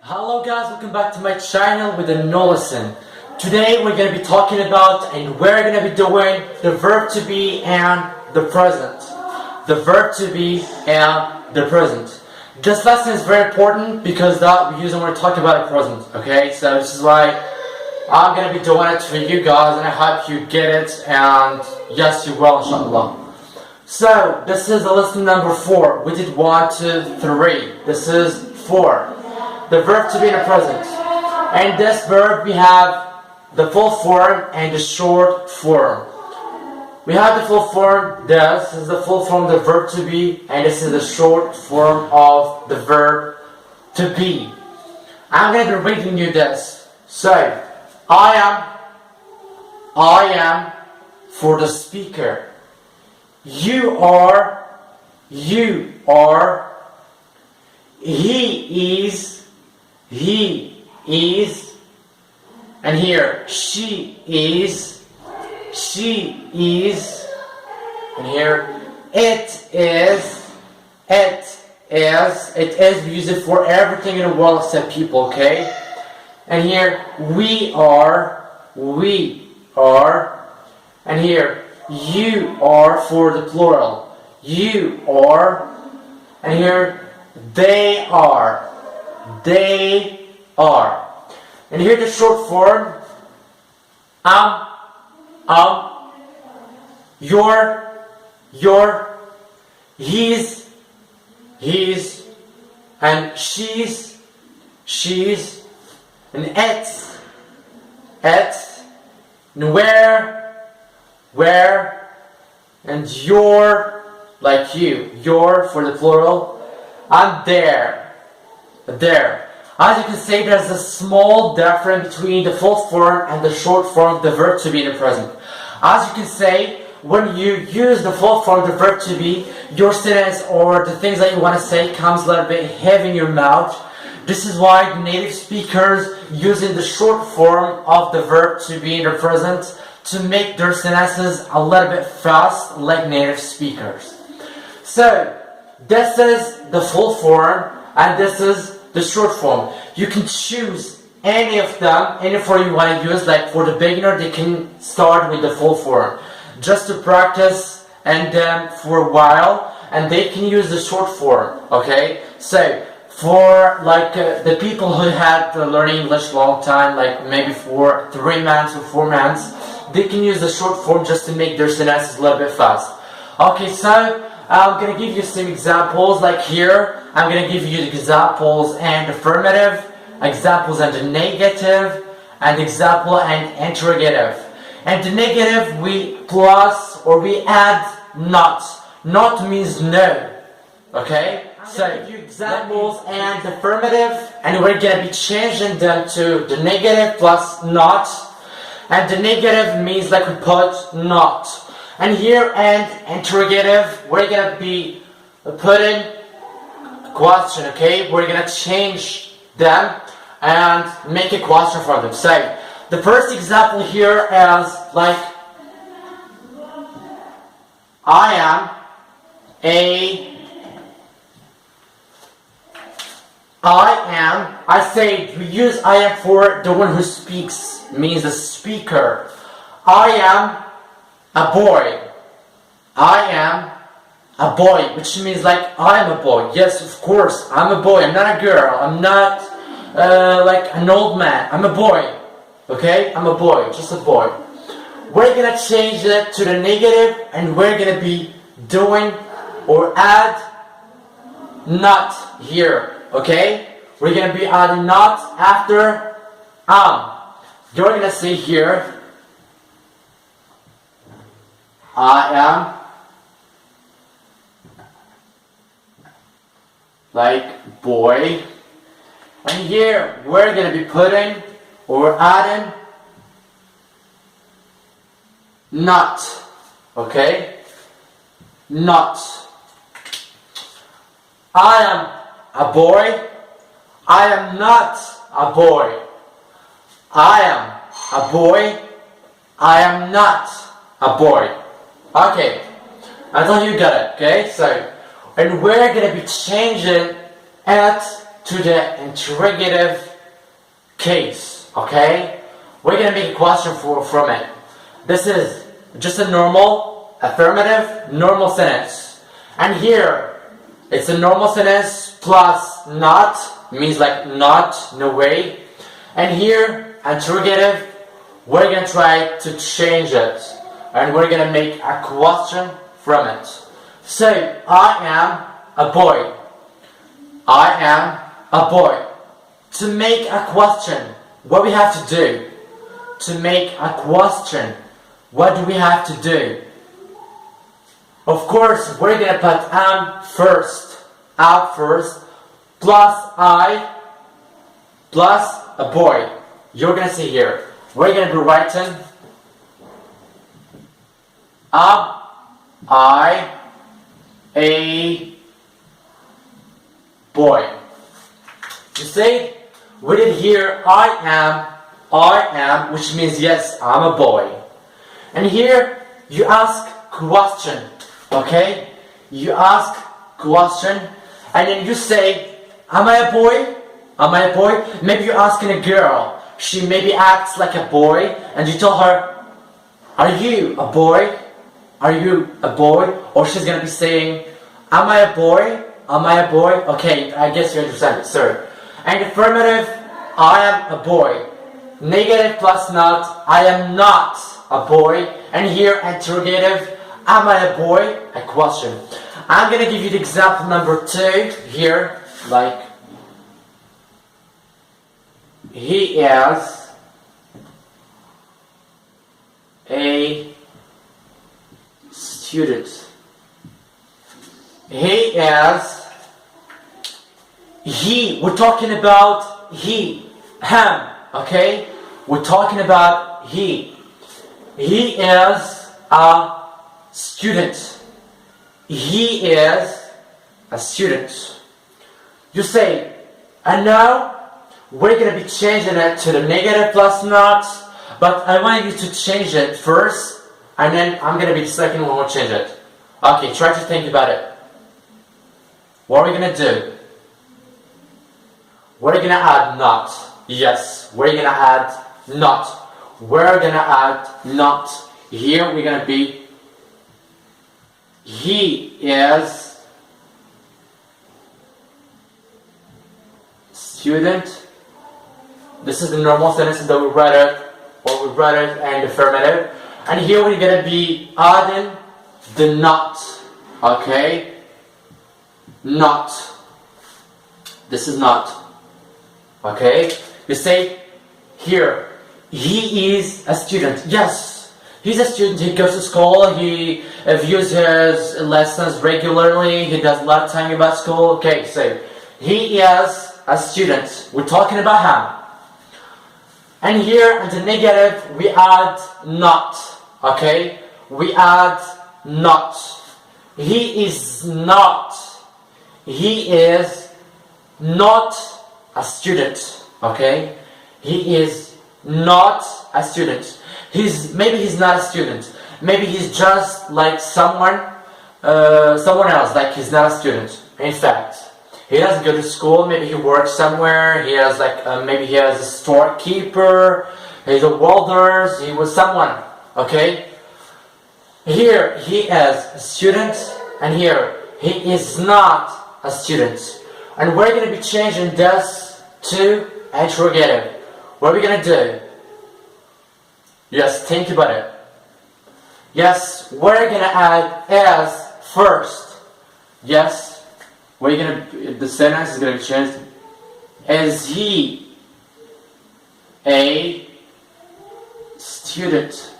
Hello guys, welcome back to my channel with a new lesson. Today we're going to be talking about and we're going to be doing the verb to be and the present. The verb to be and the present. This lesson is very important because that we use when we're talking about the present. Okay, so this is why I'm going to be doing it for you guys and I hope you get it and yes you will, inshallah. So this is the lesson number 4. We did 1, 2, 3. This is 4. The verb to be in the present. And this verb we have the full form and the short form. We have the full form, this is the full form of the verb to be, and this is the short form of the verb to be. I'm going to be reading you this. So, I am for the speaker. You are, he is, and here she is, and here it is, we use it for everything in the world except people, okay? And here we are, and here you are for the plural, you are, and here they are. And here the short form, your, he's, and she's, and it's, and where, and your, like your for the plural, and there. As you can see, there's a small difference between the full form and the short form of the verb to be in the present. As you can say, when you use the full form of the verb to be, your sentence or the things that you want to say comes a little bit heavy in your mouth. This is why native speakers using the short form of the verb to be in the present to make their sentences a little bit fast like native speakers. So, this is the full form and this is the short form. You can choose any of them, any form you want to use. Like for the beginner, they can start with the full form just to practice and then for a while, and they can use the short form. Okay, so for like the people who had learning English long time, like maybe for 3 months or 4 months, they can use the short form just to make their sentences a little bit fast. Okay, so I'm going to give you some examples. Like here, I'm going to give you the examples and affirmative, examples and the negative, and example and interrogative. And the negative we plus or we add not. Not means no. Okay? So I'm going to give you examples and affirmative, and we're going to be changing them to the negative plus not. And the negative means like we put not. And here and interrogative, we're going to be putting a question, okay? We're going to change them and make a question for them. So, the first example here is like, I say we use I am for the one who speaks, means the speaker. I am a boy. I am a boy, which means like I am a boy. Yes, of course, I'm a boy. I'm not a girl. I'm not like an old man. I'm a boy. Okay? I'm a boy. Just a boy. We're gonna change it to the negative and we're gonna be doing or add not here. Okay? We're gonna be adding not after You're gonna say here, I am like boy, and here we're going to be putting or adding not, okay? Not. I am a boy. I am not a boy. I am a boy. I am not a boy. Okay, I thought you got it, okay? So, and we're going to be changing at to the interrogative case, okay? We're gonna make a question from it. This is just a normal, affirmative, normal sentence. And here, it's a normal sentence plus not, means like not, no way. And here, interrogative, we're gonna try to change it. And we're gonna make a question from it. So, I am a boy. I am a boy. To make a question, what we have to do? To make a question, what do we have to do? Of course, we're gonna put am first, plus I, plus a boy. You're gonna see here. We're gonna be writing I, a boy. You see, we did here I am, which means yes, I'm a boy. And here you ask question, okay? You ask question, and then you say, am I a boy? Am I a boy? Maybe you're asking a girl. She maybe acts like a boy, and you tell her, are you a boy? Are you a boy? Or she's gonna be saying, am I a boy? Am I a boy? Okay, I guess you understand it, sir. And affirmative, I am a boy. Negative plus not, I am not a boy. And here, interrogative, am I a boy? A question. I'm gonna give you the example number 2 here, like, he is a student. We're talking about he, him, okay? We're talking about he. He is a student. He is a student. You say, and now we're going to be changing it to the negative plus not, but I want you to change it first, and then I'm going to be the second one who change it. Okay, try to think about it. What are we going to do? We're going to add not. Yes, we're going to add not. We're going to add not. Here we're going to be, he is student. This is the normal sentence that we read it, or we read it and affirmative. And here we're going to be adding the not. Okay? Not. This is not. Okay? You say here, he is a student. Yes, he's a student. He goes to school. He views his lessons regularly. He does a lot of time about school. Okay, so he is a student. We're talking about him. And here in the negative, we add not. Okay? We add not. He is not. He is not a student. Okay? He is not a student. Maybe he's not a student. Maybe he's just like someone else. Like he's not a student. In fact, he doesn't go to school. Maybe he works somewhere. He has maybe he has a storekeeper. He's a welder. He was someone. Okay. Here he is a student, and here he is not a student. And we're going to be changing this to interrogative. What are we going to do? Yes, think about it. Yes, we're going to add as first. Yes, the sentence is going to be changed. Is he a student?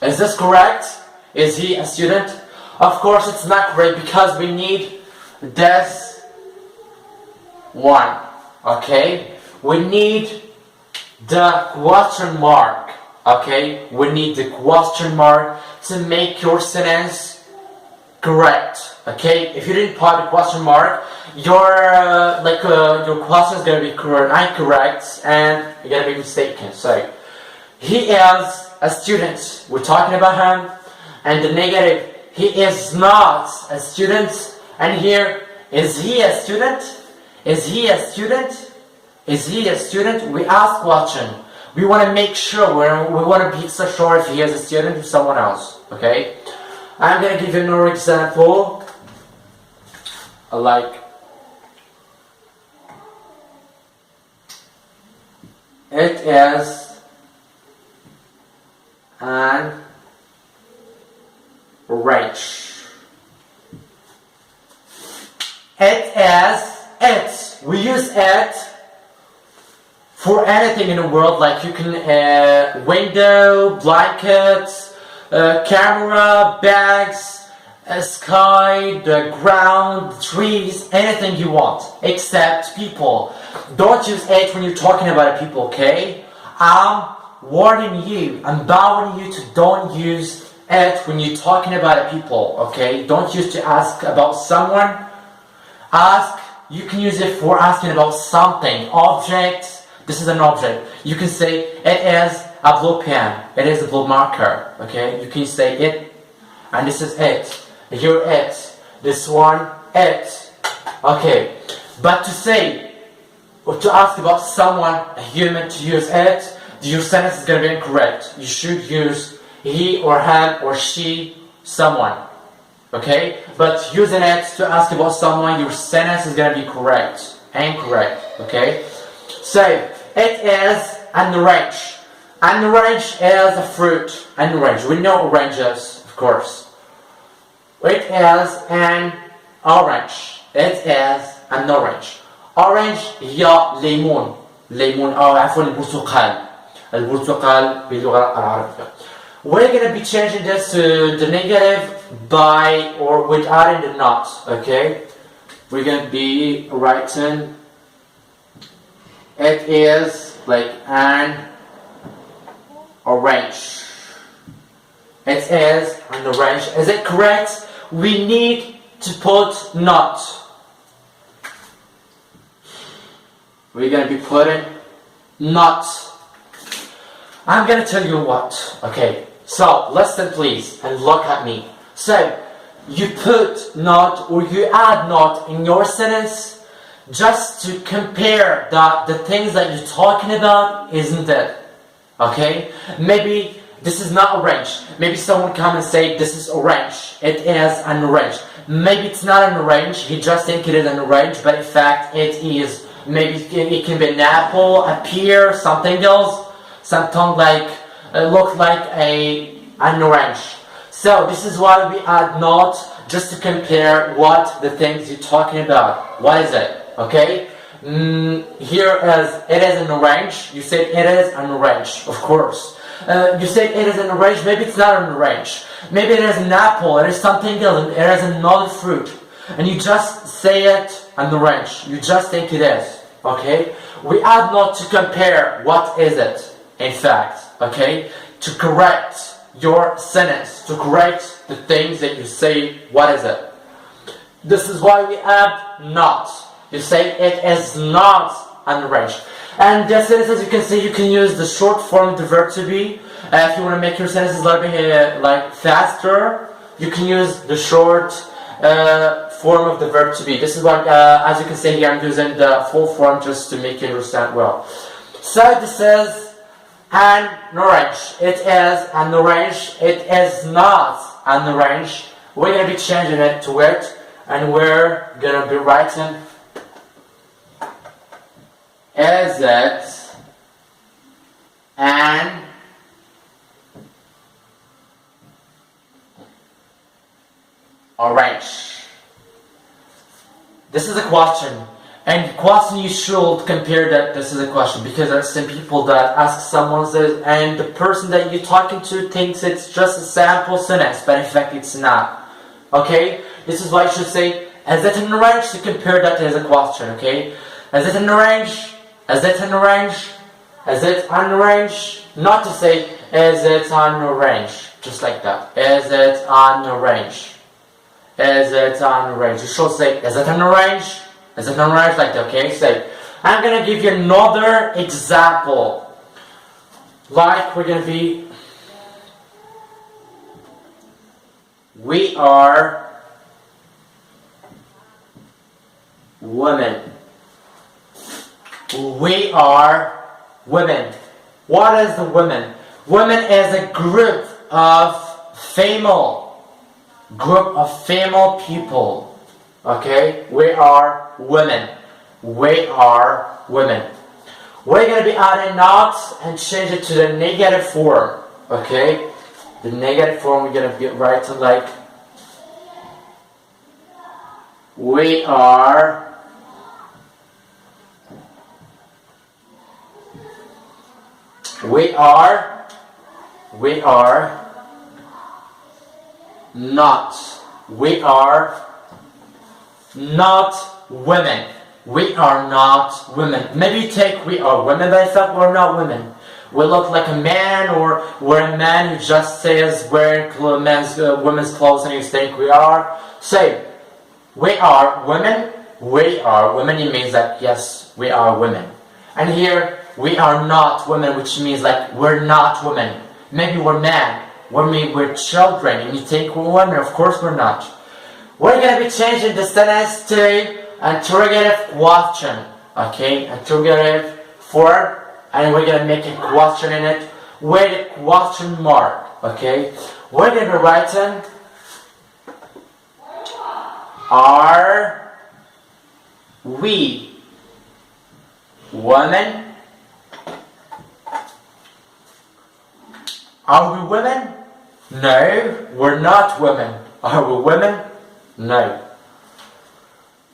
Is this correct? Is he a student? Of course it's not correct because we need this one. Okay? We need the question mark. Okay? We need the question mark to make your sentence correct. Okay? If you didn't put the question mark, your question is going to be incorrect and you're going to be mistaken. So, he is a student. We're talking about him. And the negative, he is not a student. And here, is he a student? Is he a student? Is he a student? We ask question. We want to make sure, we want to be so sure if he is a student or someone else. Okay? I'm going to give you another example. Like, it is an orange. It is it. We use it for anything in the world, like you can window, blankets, camera, bags, sky, the ground, trees, anything you want, except people. Don't use it when you're talking about people, okay? I'm warning you, I'm bounding you to don't use it when you're talking about people, okay? Don't use to ask about someone. Ask, you can use it for asking about something, object. This is an object. You can say, it is a blue pen, it is a blue marker, okay? You can say it, and this is it. You're it. This one, it. Okay. But to say, or to ask about someone, a human, to use it, your sentence is going to be incorrect. You should use he or him or she, someone. Okay? But using it to ask about someone, your sentence is going to be correct. Incorrect. Okay? So, it is an orange. An orange is a fruit. An orange. We know oranges, of course. It is an orange. It is an orange. Orange هي ليمون. ليمون أو عفوا البرتقال. البرتقال باللغة العربية. We're going to be changing this to the negative by or with adding the not. Okay? We're going to be writing it is like an orange. It is an orange. Is it correct? We need to put not. We're going to be putting not. I'm going to tell you what. Okay, so listen please and look at me. So, you put not or you add not in your sentence just to compare that the things that you're talking about, isn't it? Okay? Maybe this is not orange. Maybe someone come and say this is orange. It is an orange. Maybe it's not an orange. He just think it is an orange, but in fact it is. Maybe it can be an apple, a pear, something else, something like look like an orange. So this is why we add not, just to compare what the things you're talking about. What is it? Okay. Here is it is an orange. You said it is an orange, of course. You say it is an orange, maybe it's not an orange. Maybe it is an apple, it is something else, it is another fruit. And you just say it an orange. You just think it is. Okay? We add not to compare what is it, in fact. Okay? To correct your sentence, to correct the things that you say, what is it? This is why we add not. You say it is not an orange. And the sentences you can see, you can use the short form of the verb to be. If you want to make your sentences a little bit like faster, you can use the short form of the verb to be. This is what, as you can see here, I'm using the full form just to make you understand well. So this is an orange. It is an orange. It is not an orange. We're going to be changing it to it, and we're going to be writing is it an orange? This is a question, and question you should compare that this is a question, because there are some people that ask someone this, and the person that you're talking to thinks it's just a sample sentence, but in fact it's not. Okay? This is why you should say, is it an orange, to compare that as a question, okay? Is it an orange? Is it an orange? Is it an orange? Not to say, is it an orange? Just like that. Is it an orange? Is it an orange? You should say, is it an orange? Is it an orange? Like that, okay? Say, I'm going to give you another example. Like we're going to be, we are women. We are women. What is the women? Women is a group of female people. Okay? We are women. We are women. We're going to be adding not and change it to the negative form. Okay? The negative form we're going to be writing like we are not women. We are not women. Maybe you take we are women by itself, we're not women. We look like a man, or we're a man who just says wearing women's clothes and you think we are. Say, we are women. We are women. It means that yes, we are women. And here, we are not women, which means like we're not women. Maybe we're men. Maybe we're children. And you think we're women. Of course we're not. We're going to be changing the sentence to interrogative question. Okay? Interrogative form. And we're going to make a question in it with a question mark. Okay? We're going to be writing are we women? Are we women? No, we're not women. Are we women? No.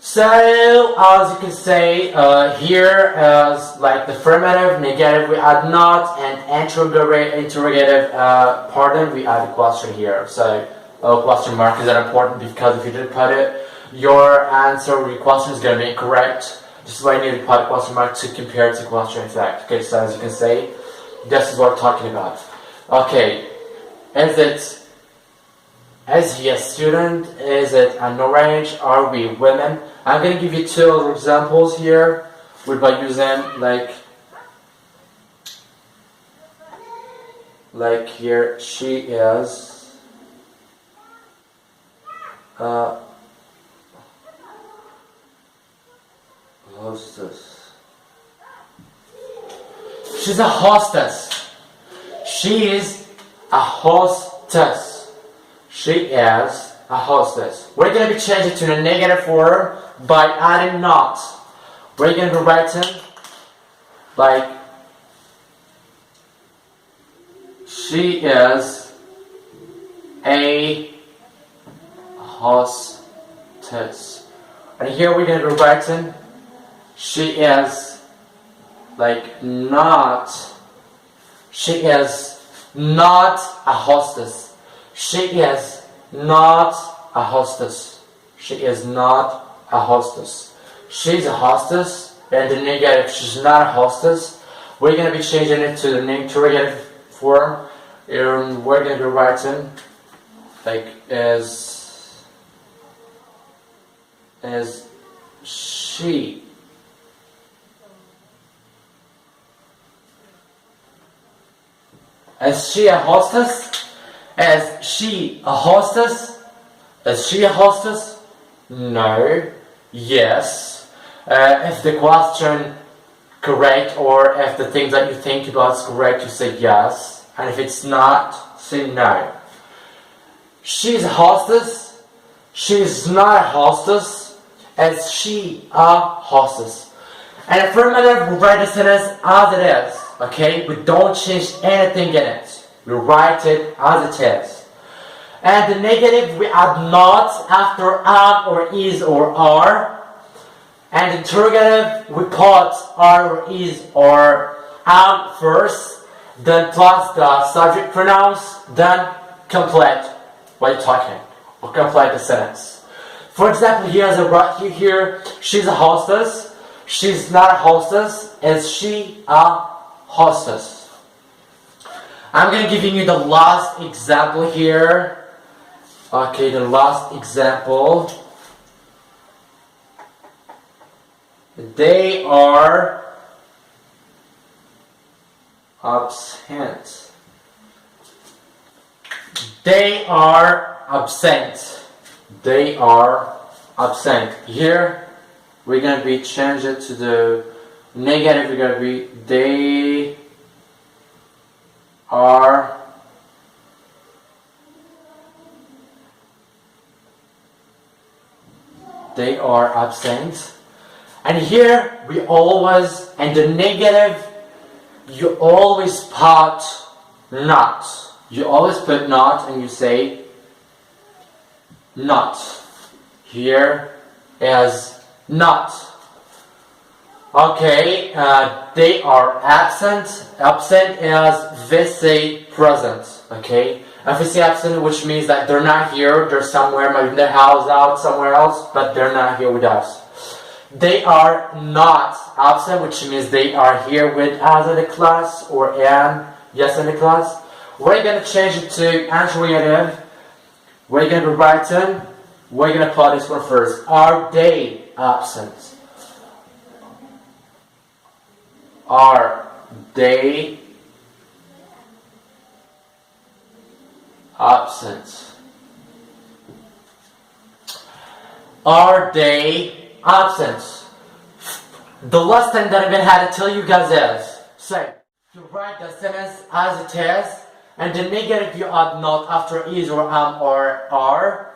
So, as you can say, here as like the affirmative, negative, we add not, and interrogative, we add a question here. So, question mark is that important because if you didn't put it, your answer or your question is going to be incorrect. This is why you need to put a question mark to compare it to question effect. Okay, so as you can say, this is what we're talking about. Okay, is he a student? Is it an orange? Are we women? I'm going to give you two other examples here by using like here, she is hostess. She's a hostess. She is a hostess. She is a hostess. We're going to be changing to the negative form by adding not. We're going to be writing like she is a hostess. And here we're going to be writing she is not. She is not a hostess. She is not a hostess. She is not a hostess. She's a hostess, and the negative, she's not a hostess. We're going to be changing it to the interrogative form. And we're going to be writing is she. Is she a hostess? Is she a hostess? Is she a hostess? No. Yes. If the question correct, or if the things that you think about is correct, you say yes. And if it's not, say no. She's a hostess. She's not a hostess. Is she a hostess? And affirmative, we write the sentence as it is. Okay? We don't change anything in it. We write it as it is. And the negative, we add not after am or is or are. And interrogative, we put are or is or am first, then plus the subject pronouns, then complete what you're talking, or complete the sentence. For example, here's a right here. She's a hostess. She's not a hostess. Is she a hostess? I'm going to give you the last example here. Okay, the last example. They are absent. They are absent. They are absent. Here, we're gonna be change it to the negative. We're gonna be they are absent. And here we always, and the negative, you always put not. You always put not and you say not. Here is not. Okay, they are absent. Absent is we say present. Okay, if we say absent, which means that they're not here, they're somewhere, maybe in their house, out somewhere else, but they're not here with us. They are not absent, which means they are here with us in the class or in the class. We're gonna change it to interrogative. We're gonna be writing. We're gonna put this one first. Are they absent? Are they absent? Are they absent? The last thing that I'm gonna have to tell you guys is, say, you write the sentence as it is, and the negative you add not after is or am or are.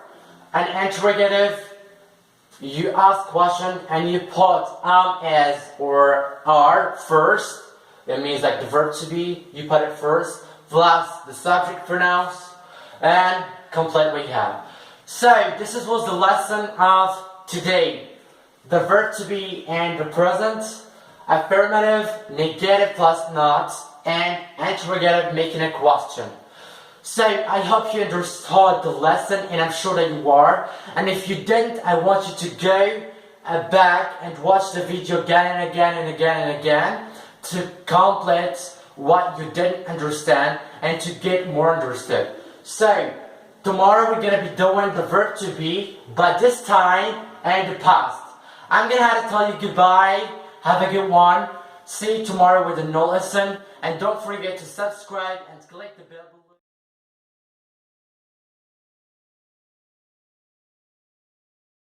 An interrogative, you ask question and you put is or are first. That means like the verb to be, you put it first, plus the subject pronouns, and complete what you have. So this was the lesson of today. The verb to be and the present, affirmative, negative plus not, and interrogative making a question. So I hope you understood the lesson, and I'm sure that you are. And if you didn't, I want you to go back and watch the video again and again and again and again to complete what you didn't understand and to get more understood. So tomorrow we're going to be doing the verb to be, but this time in the past. I'm going to have to tell you goodbye. Have a good one. See you tomorrow with a new lesson. And don't forget to subscribe and click the bell.